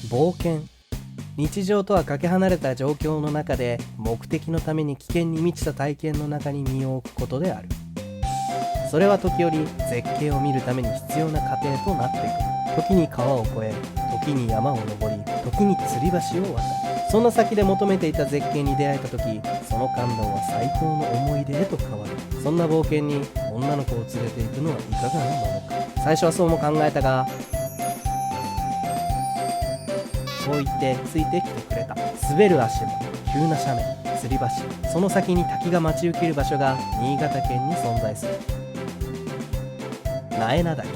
冒険。日常とはかけ離れた状況の中で目的のために危険に満ちた体験の中に身を置くことである。それは時折絶景を見るために必要な過程となっていく。時に川を越え、時に山を登り、時に吊り橋を渡る。その先で求めていた絶景に出会えた時、その感動は最高の思い出へと変わる。そんな冒険に女の子を連れて行くのはいかがなものか。最初はそうも考えたが、そう言ってついてきてくれた。滑る足も、急な斜面、吊り橋、その先に滝が待ち受ける場所が新潟県に存在する。苗名滝。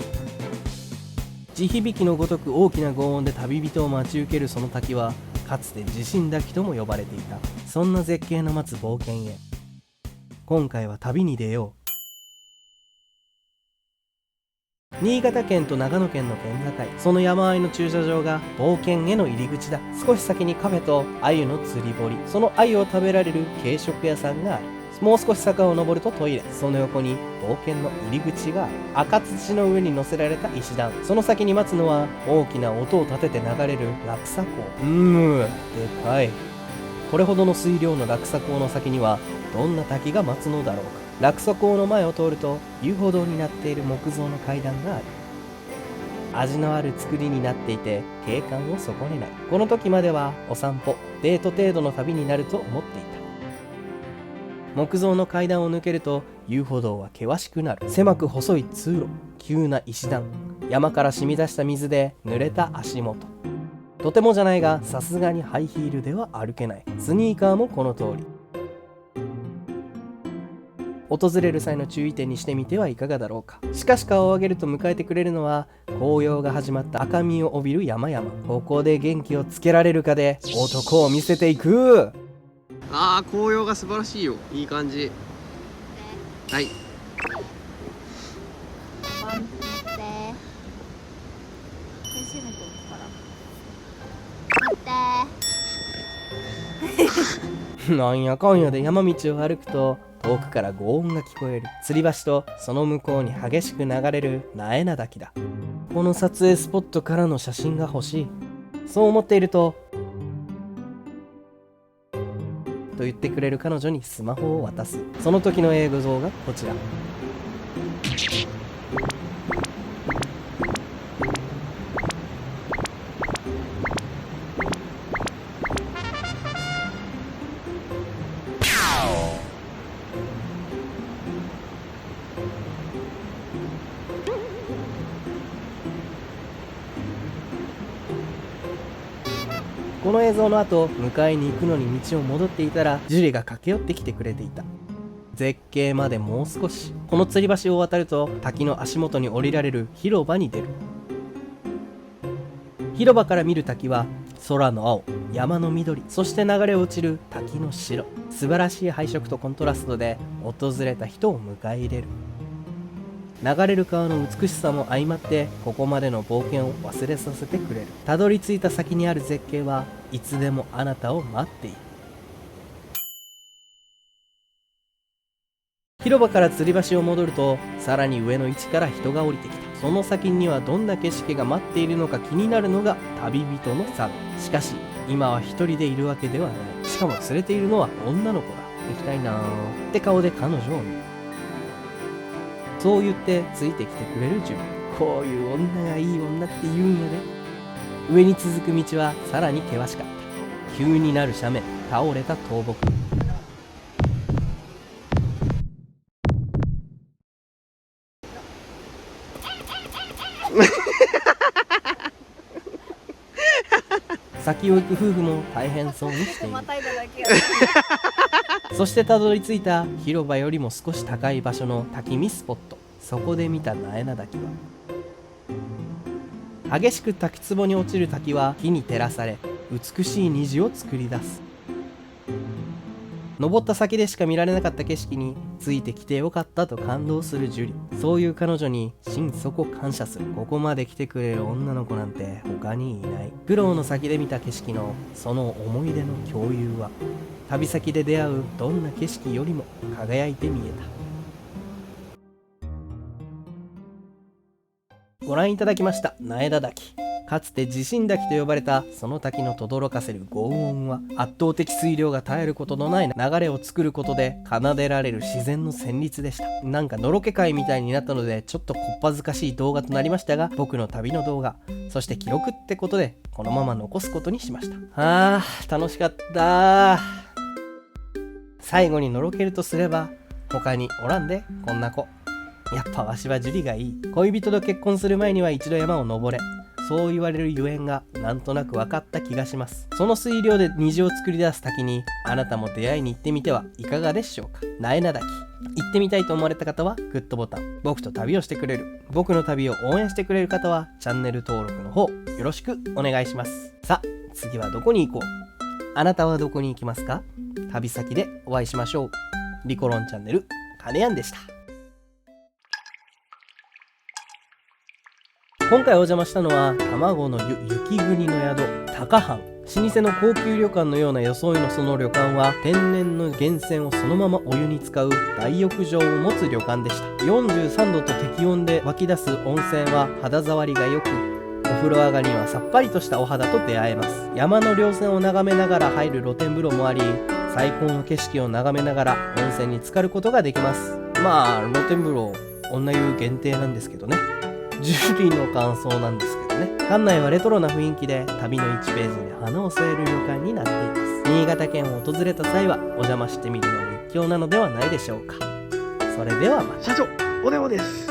地響きのごとく大きな轟音で旅人を待ち受けるその滝は、かつて地震滝とも呼ばれていた。そんな絶景の待つ冒険へ、今回は旅に出よう。新潟県と長野県の県境、その山あいの駐車場が冒険への入り口だ。少し先にカフェと鮎の釣り堀、その鮎を食べられる軽食屋さんがある。もう少し坂を登るとトイレ、その横に冒険の入り口がある。赤土の上に乗せられた石段、その先に待つのは大きな音を立てて流れる落差溝。でかい。これほどの水量の落差溝の先にはどんな滝が待つのだろうか。落差溝の前を通ると遊歩道になっている木造の階段がある。味のある作りになっていて景観を損ねない。この時まではお散歩、デート程度の旅になると思っていた。木造の階段を抜けると遊歩道は険しくなる。狭く細い通路、急な石段、山から染み出した水で濡れた足元。とてもじゃないが、さすがにハイヒールでは歩けない。スニーカーもこの通り。訪れる際の注意点にしてみてはいかがだろうか。しかし顔を上げると迎えてくれるのは紅葉が始まった赤みを帯びる山々。ここで元気をつけられるかで男を見せていく。紅葉が素晴らしいよ。いい感じ。はい。なんやかんやで山道を歩くと遠くから轟音が聞こえる。吊り橋とその向こうに激しく流れる苗名滝だ。この撮影スポットからの写真が欲しい。そう思っていると言ってくれる彼女にスマホを渡す。その時の映像がこちら。この映像の後、迎えに行くのに道を戻っていたら、ジュリが駆け寄ってきてくれていた。絶景までもう少し。この吊り橋を渡ると滝の足元に降りられる広場に出る。広場から見る滝は空の青、山の緑、そして流れ落ちる滝の白。素晴らしい配色とコントラストで訪れた人を迎え入れる。流れる川の美しさも相まってここまでの冒険を忘れさせてくれる。たどり着いた先にある絶景はいつでもあなたを待っている。広場から吊り橋を戻るとさらに上の位置から人が降りてきた。その先にはどんな景色が待っているのか気になるのが旅人のサム。しかし今は一人でいるわけではない。しかも連れているのは女の子だ。行きたいなーって顔で彼女を見る。そう言ってついてきてくれる自分。こういう女がいい女って言うんやで。上に続く道はさらに険しかった。急になる斜面、倒れた倒木。先を行く夫婦も大変そうにしている。そしてたどり着いた広場よりも少し高い場所の滝見スポット。そこで見た苗名滝は、激しく滝壺に落ちる滝は火に照らされ美しい虹を作り出す。登った先でしか見られなかった景色についてきてよかったと感動するジュリ。そういう彼女に心底感謝する。ここまで来てくれる女の子なんて他にいない。苦労の先で見た景色のその思い出の共有は旅先で出会うどんな景色よりも輝いて見えた。ご覧いただきました苗田滝。かつて地震滝と呼ばれたその滝の轟かせる轟音は、圧倒的水量が絶えることのない流れを作ることで奏でられる自然の旋律でした。なんかのろけ会みたいになったので、ちょっとこっぱずかしい動画となりましたが、僕の旅の動画、そして記録ってことでこのまま残すことにしました。楽しかった。最後にのろけるとすれば、他におらんで、こんな子。やっぱわしは樹里がいい。恋人と結婚する前には一度山を登れ。そう言われるゆえんがなんとなく分かった気がします。その水量で虹を作り出す滝に、あなたも出会いに行ってみてはいかがでしょうか。なえな滝。行ってみたいと思われた方はグッドボタン。僕と旅をしてくれる、僕の旅を応援してくれる方はチャンネル登録の方よろしくお願いします。さあ、次はどこに行こう。あなたはどこに行きますか？旅先でお会いしましょう。リコロンチャンネル、カネヤンでした。今回お邪魔したのは卵の雪国の宿高藩。老舗の高級旅館のような装いのその旅館は、天然の源泉をそのままお湯に使う大浴場を持つ旅館でした。43度と適温で湧き出す温泉は肌触りが良く、お風呂上がりにはさっぱりとしたお肌と出会えます。山の稜線を眺めながら入る露天風呂もあり、最高の景色を眺めながら温泉に浸かることができます。まあ露天風呂女湯限定なんですけどね。ジュリーの感想なんですけどね。館内はレトロな雰囲気で、旅の1ページに花を添える旅館になっています。新潟県を訪れた際はお邪魔してみるのも一興なのではないでしょうか。それではまた。社長、お電話です。